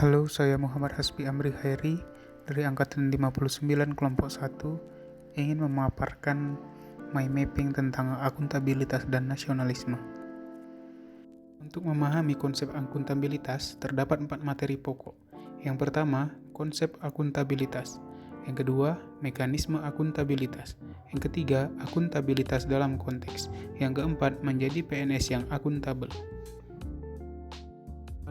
Halo, saya Muhammad Hasbi Amri Khairi dari Angkatan 59 Kelompok 1 ingin memaparkan mind mapping tentang akuntabilitas dan nasionalisme. Untuk memahami konsep akuntabilitas, terdapat 4 materi pokok. Yang pertama, konsep akuntabilitas. Yang kedua, mekanisme akuntabilitas. Yang ketiga, akuntabilitas dalam konteks. Yang keempat, menjadi PNS yang akuntabel.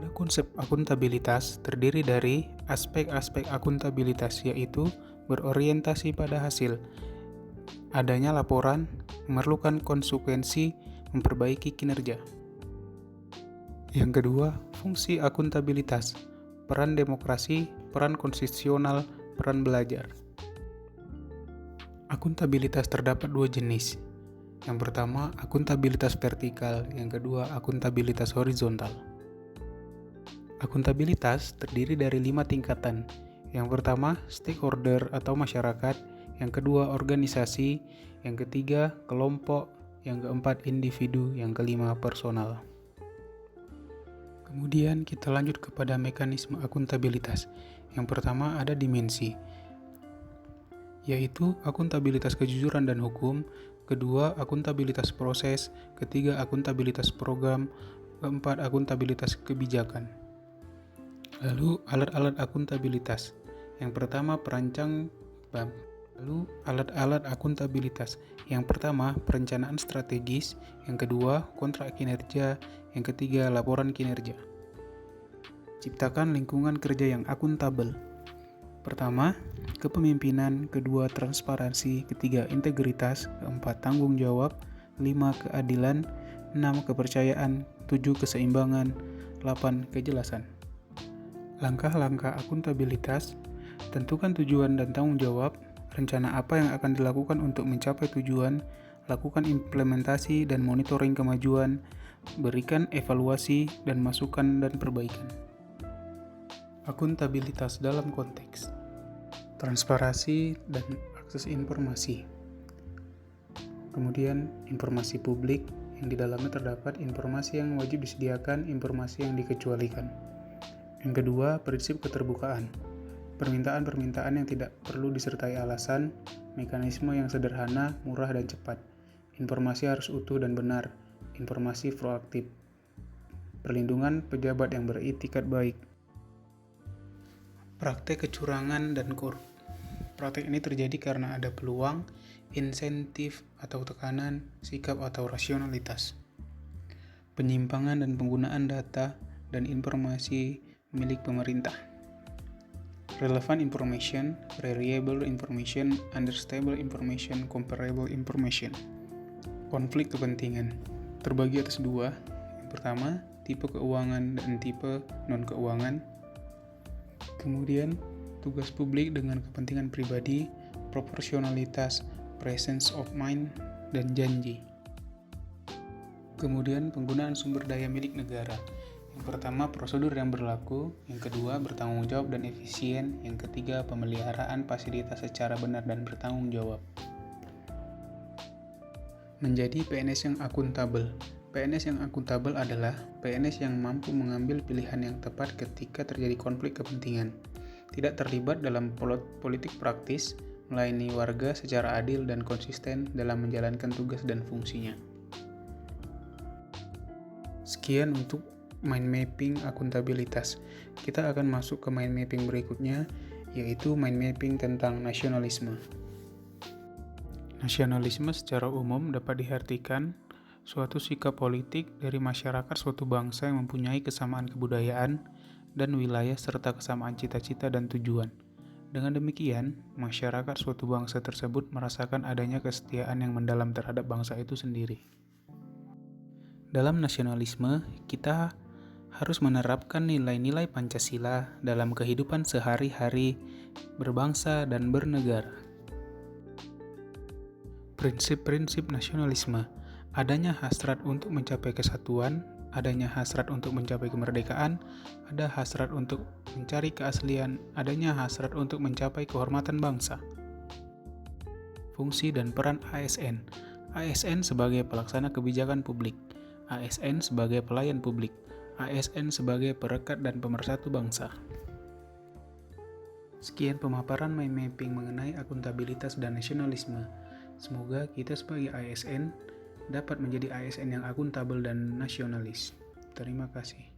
Pada konsep akuntabilitas terdiri dari aspek-aspek akuntabilitas, yaitu berorientasi pada hasil, adanya laporan, memerlukan konsekuensi, memperbaiki kinerja. Yang kedua, fungsi akuntabilitas, peran demokrasi, peran konstitusional, peran belajar. Akuntabilitas terdapat 2 jenis. Yang pertama, akuntabilitas vertikal, yang kedua, akuntabilitas horizontal. Akuntabilitas terdiri dari 5 tingkatan. Yang pertama, stakeholder atau masyarakat, yang kedua, organisasi, yang ketiga, kelompok, yang keempat, individu, yang kelima, personal. Kemudian kita lanjut kepada mekanisme akuntabilitas. Yang pertama ada dimensi, yaitu akuntabilitas kejujuran dan hukum, kedua akuntabilitas proses, ketiga akuntabilitas program, keempat akuntabilitas kebijakan. Lalu alat-alat akuntabilitas. Yang pertama perancang BAM. Lalu alat-alat akuntabilitas. Yang pertama perencanaan strategis, yang kedua kontrak kinerja, yang ketiga laporan kinerja. Ciptakan lingkungan kerja yang akuntabel. Pertama, kepemimpinan, kedua transparansi, ketiga integritas, keempat tanggung jawab, 5 keadilan, 6 kepercayaan, 7 keseimbangan, 8 kejelasan. Langkah-langkah akuntabilitas, tentukan tujuan dan tanggung jawab, rencana apa yang akan dilakukan untuk mencapai tujuan, lakukan implementasi dan monitoring kemajuan, berikan evaluasi dan masukan dan perbaikan. Akuntabilitas dalam konteks, transparansi dan akses informasi. Kemudian informasi publik yang di dalamnya terdapat informasi yang wajib disediakan, informasi yang dikecualikan. Yang kedua, prinsip keterbukaan. Permintaan-permintaan yang tidak perlu disertai alasan, mekanisme yang sederhana, murah dan cepat. Informasi harus utuh dan benar, informasi proaktif. Perlindungan pejabat yang beretikat baik. Praktek kecurangan dan korup. Praktek ini terjadi karena ada peluang, insentif atau tekanan, sikap atau rasionalitas. Penyimpangan dan penggunaan data dan informasi milik pemerintah. Relevant information, reliable information, understandable information, comparable information. Konflik kepentingan terbagi atas 2. Yang pertama, tipe keuangan dan tipe non-keuangan. Kemudian, tugas publik dengan kepentingan pribadi, proporsionalitas, presence of mind, dan janji. Kemudian, penggunaan sumber daya milik negara. Yang pertama, prosedur yang berlaku. Yang kedua, bertanggung jawab dan efisien. Yang ketiga, pemeliharaan fasilitas secara benar dan bertanggung jawab. Menjadi PNS yang akuntabel. PNS yang akuntabel adalah PNS yang mampu mengambil pilihan yang tepat ketika terjadi konflik kepentingan, tidak terlibat dalam politik praktis, melayani warga secara adil dan konsisten dalam menjalankan tugas dan fungsinya. Sekian untuk mind mapping akuntabilitas. Kita akan masuk ke mind mapping berikutnya, yaitu mind mapping tentang nasionalisme. Nasionalisme secara umum dapat diartikan suatu sikap politik dari masyarakat suatu bangsa yang mempunyai kesamaan kebudayaan dan wilayah serta kesamaan cita-cita dan tujuan. Dengan demikian, masyarakat suatu bangsa tersebut merasakan adanya kesetiaan yang mendalam terhadap bangsa itu sendiri. Dalam nasionalisme, kita harus menerapkan nilai-nilai Pancasila dalam kehidupan sehari-hari berbangsa dan bernegara. Prinsip-prinsip nasionalisme: adanya hasrat untuk mencapai kesatuan, adanya hasrat untuk mencapai kemerdekaan, ada hasrat untuk mencari keaslian, adanya hasrat untuk mencapai kehormatan bangsa. Fungsi dan peran ASN. ASN sebagai pelaksana kebijakan publik, ASN sebagai pelayan publik, ASN sebagai perekat dan pemersatu bangsa. Sekian pemaparan mind mapping mengenai akuntabilitas dan nasionalisme. Semoga kita sebagai ASN dapat menjadi ASN yang akuntabel dan nasionalis. Terima kasih.